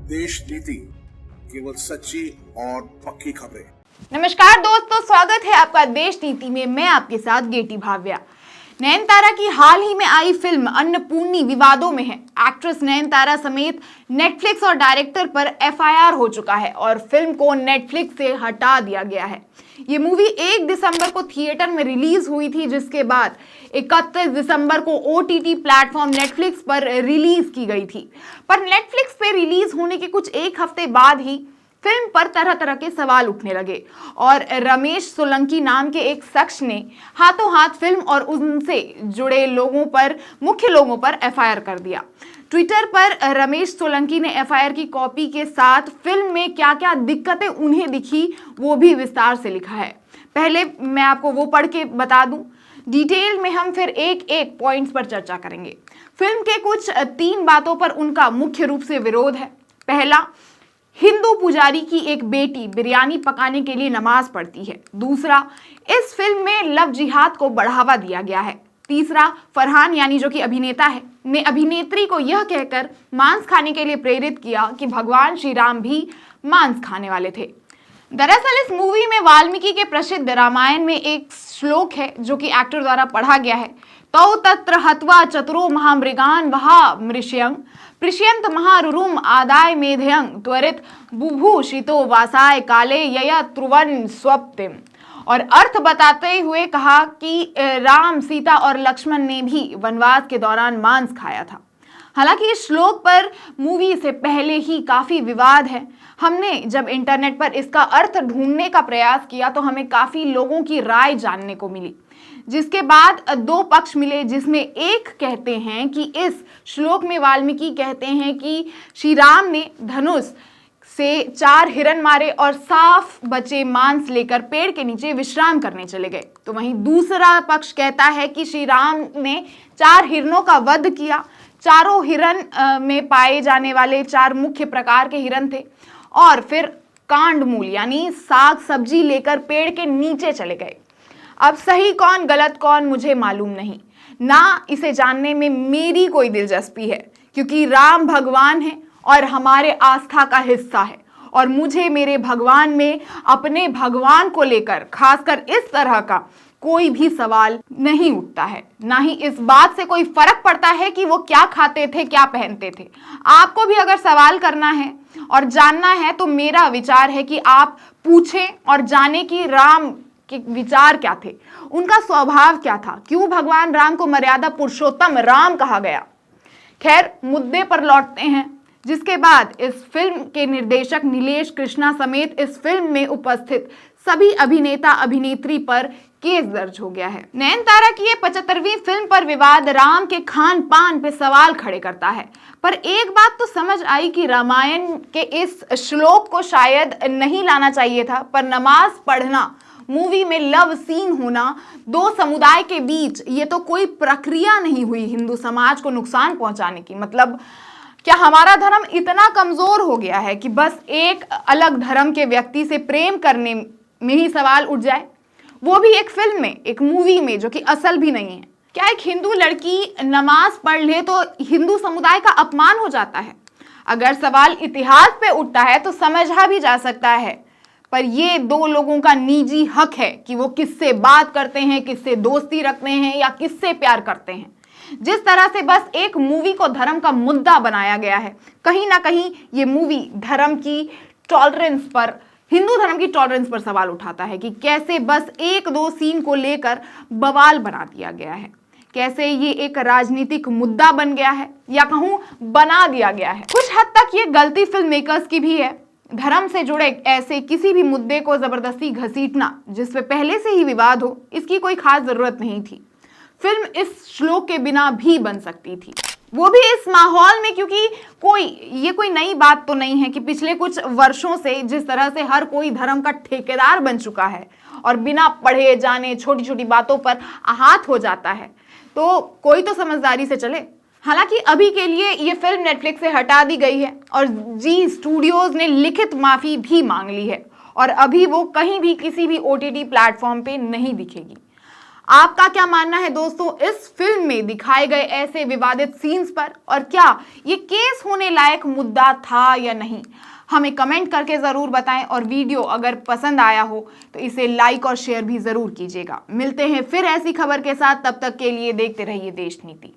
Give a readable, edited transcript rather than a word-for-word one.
देश नीति, केवल सच्ची और पक्की खबरें। नमस्कार दोस्तों, स्वागत है आपका देश नीति में। मैं आपके साथ गेटी भाव्या। नयनतारा की हाल ही में आई फिल्म अन्नपूर्णी विवादों में है। एक्ट्रेस नयनतारा समेत नेटफ्लिक्स और डायरेक्टर पर एफआईआर हो चुका है और फिल्म को नेटफ्लिक्स से हटा दिया गया है। ये मूवी 1 दिसंबर को थिएटर में रिलीज हुई थी, जिसके बाद 31 दिसंबर को ओटीटी प्लेटफॉर्म नेटफ्लिक्स पर रिलीज की गई थी। पर नेटफ्लिक्स पे रिलीज होने के कुछ एक हफ्ते बाद ही फिल्म पर तरह तरह के सवाल उठने लगे और रमेश सोलंकी नाम के एक शख्स ने हाथों हाथ फिल्म और उनसे जुड़े मुख्य लोगों पर एफआईआर कर दिया। ट्विटर पर रमेश सोलंकी ने एफआईआर की कॉपी के साथ फिल्म में क्या क्या दिक्कतें उन्हें दिखी वो भी विस्तार से लिखा है। पहले मैं आपको वो पढ़ के बता दूं, डिटेल में हम फिर एक एक पॉइंट्स पर चर्चा करेंगे। फिल्म के कुछ 3 बातों पर उनका मुख्य रूप से विरोध है। पहला, हिंदू पुजारी की एक बेटी बिरयानी पकाने के लिए नमाज पढ़ती है। दूसरा, इस फिल्म में लव जिहाद को बढ़ावा दिया गया है। तीसरा, फरहान यानी जो कि अभिनेता है ने अभिनेत्री को यह कहकर मांस खाने के लिए प्रेरित किया कि भगवान श्री राम भी मांस खाने वाले थे। दरअसल इस मूवी में वाल्मीकि के प्रसिद्ध रामायण में एक श्लोक है जो कि एक्टर द्वारा पढ़ा गया है। तौ तत्र हत्वा चतुरो महामृगान वहा मृष्यं पृष्यंत महारुरुम आदाय मेधयं त्वरित बुभूषितो वासाय काले यया त्रुवन स्वप्तिम। और अर्थ बताते हुए कहा कि राम, सीता और लक्ष्मण ने भी वनवास के दौरान मांस खाया था। हालांकि इस श्लोक पर मूवी से पहले ही काफी विवाद है। हमने जब इंटरनेट पर इसका अर्थ ढूंढने का प्रयास किया तो हमें काफी लोगों की राय जानने को मिली, जिसके बाद 2 पक्ष मिले, जिसमें एक कहते हैं कि इस श्लोक में वाल्मीकि कहते हैं कि श्री राम ने धनुष से 4 हिरण मारे और साफ बचे मांस लेकर पेड़ के नीचे विश्राम करने चले गए। तो वहीं दूसरा पक्ष कहता है कि श्री राम ने 4 हिरणों का वध किया। चारों हिरण में पाए जाने वाले 4 मुख्य प्रकार के हिरण थे और फिर कांडमूल यानी साग सब्जी लेकर पेड़ के नीचे चले गए। अब सही कौन गलत कौन मुझे मालूम नहीं, ना इसे जानने में मेरी कोई दिलचस्पी है, क्योंकि राम भगवान है और हमारे आस्था का हिस्सा है और मुझे मेरे भगवान में अपने भगवान को लेकर खासकर इस तरह का कोई भी सवाल नहीं उठता है। ना ही इस बात से कोई फर्क पड़ता है कि वो क्या खाते थे, क्या पहनते थे। आपको भी अगर सवाल करना है और जानना है तो मेरा विचार है कि आप पूछें और जाने कि राम के विचार क्या थे, उनका स्वभाव क्या था, क्यों भगवान राम को मर्यादा पुरुषोत्तम राम कहा गया। खैर, मुद्दे पर लौटते हैं, जिसके बाद इस फिल्म के निर्देशक नीलेश कृष्णा समेत इस फिल्म में उपस्थित सभी अभिनेता अभिनेत्री पर केस दर्ज हो गया है। नयनतारा की ये 75वीं फिल्म पर विवाद राम के खान पान पे सवाल खड़े करता है। पर एक बात तो समझ आई कि रामायण के इस श्लोक को शायद नहीं लाना चाहिए था, पर नमाज पढ़ना, मूवी में लव सीन होना 2 समुदाय के बीच, ये तो कोई प्रक्रिया नहीं हुई हिंदू समाज को नुकसान पहुंचाने की। मतलब क्या हमारा धर्म इतना कमजोर हो गया है कि बस एक अलग धर्म के व्यक्ति से प्रेम करने में ही सवाल उठ जाए, वो भी एक फिल्म में, एक मूवी में जो कि असल भी नहीं है। क्या एक हिंदू लड़की नमाज पढ़ ले तो हिंदू समुदाय का अपमान हो जाता है? अगर सवाल इतिहास पे उठता है तो समझा भी जा सकता है, पर ये 2 लोगों का निजी हक है कि वो किससे बात करते हैं, किससे दोस्ती रखते हैं या किससे प्यार करते हैं। जिस तरह से बस एक मूवी को धर्म का मुद्दा बनाया गया है, कहीं ना कहीं ये मूवी धर्म की टॉलरेंस पर, हिंदू धर्म की टॉलरेंस पर सवाल उठाता है कि कैसे बस 1-2 सीन को लेकर बवाल बना दिया गया है, कैसे ये एक राजनीतिक मुद्दा बन गया है या कहूं बना दिया गया है। कुछ हद तक ये गलती फिल्म मेकर्स की भी है। धर्म से जुड़े ऐसे किसी भी मुद्दे को जबरदस्ती घसीटना जिसपे पहले से ही विवाद हो, इसकी कोई खास जरूरत नहीं थी। फिल्म इस श्लोक के बिना भी बन सकती थी, वो भी इस माहौल में, क्योंकि ये कोई नई बात तो नहीं है कि पिछले कुछ वर्षों से जिस तरह से हर कोई धर्म का ठेकेदार बन चुका है और बिना पढ़े जाने छोटी छोटी बातों पर आहत हो जाता है, तो कोई तो समझदारी से चले। हालांकि अभी के लिए ये फिल्म नेटफ्लिक्स से हटा दी गई है और जी स्टूडियोज ने लिखित माफी भी मांग ली है और अभी वो कहीं भी किसी भी ओटीटी प्लेटफॉर्म पे नहीं दिखेगी। आपका क्या मानना है दोस्तों इस फिल्म में दिखाए गए ऐसे विवादित सीन्स पर, और क्या ये केस होने लायक मुद्दा था या नहीं? हमें कमेंट करके ज़रूर बताएं, और वीडियो अगर पसंद आया हो तो इसे लाइक और शेयर भी ज़रूर कीजिएगा। मिलते हैं फिर ऐसी खबर के साथ, तब तक के लिए देखते रहिए देश नीति।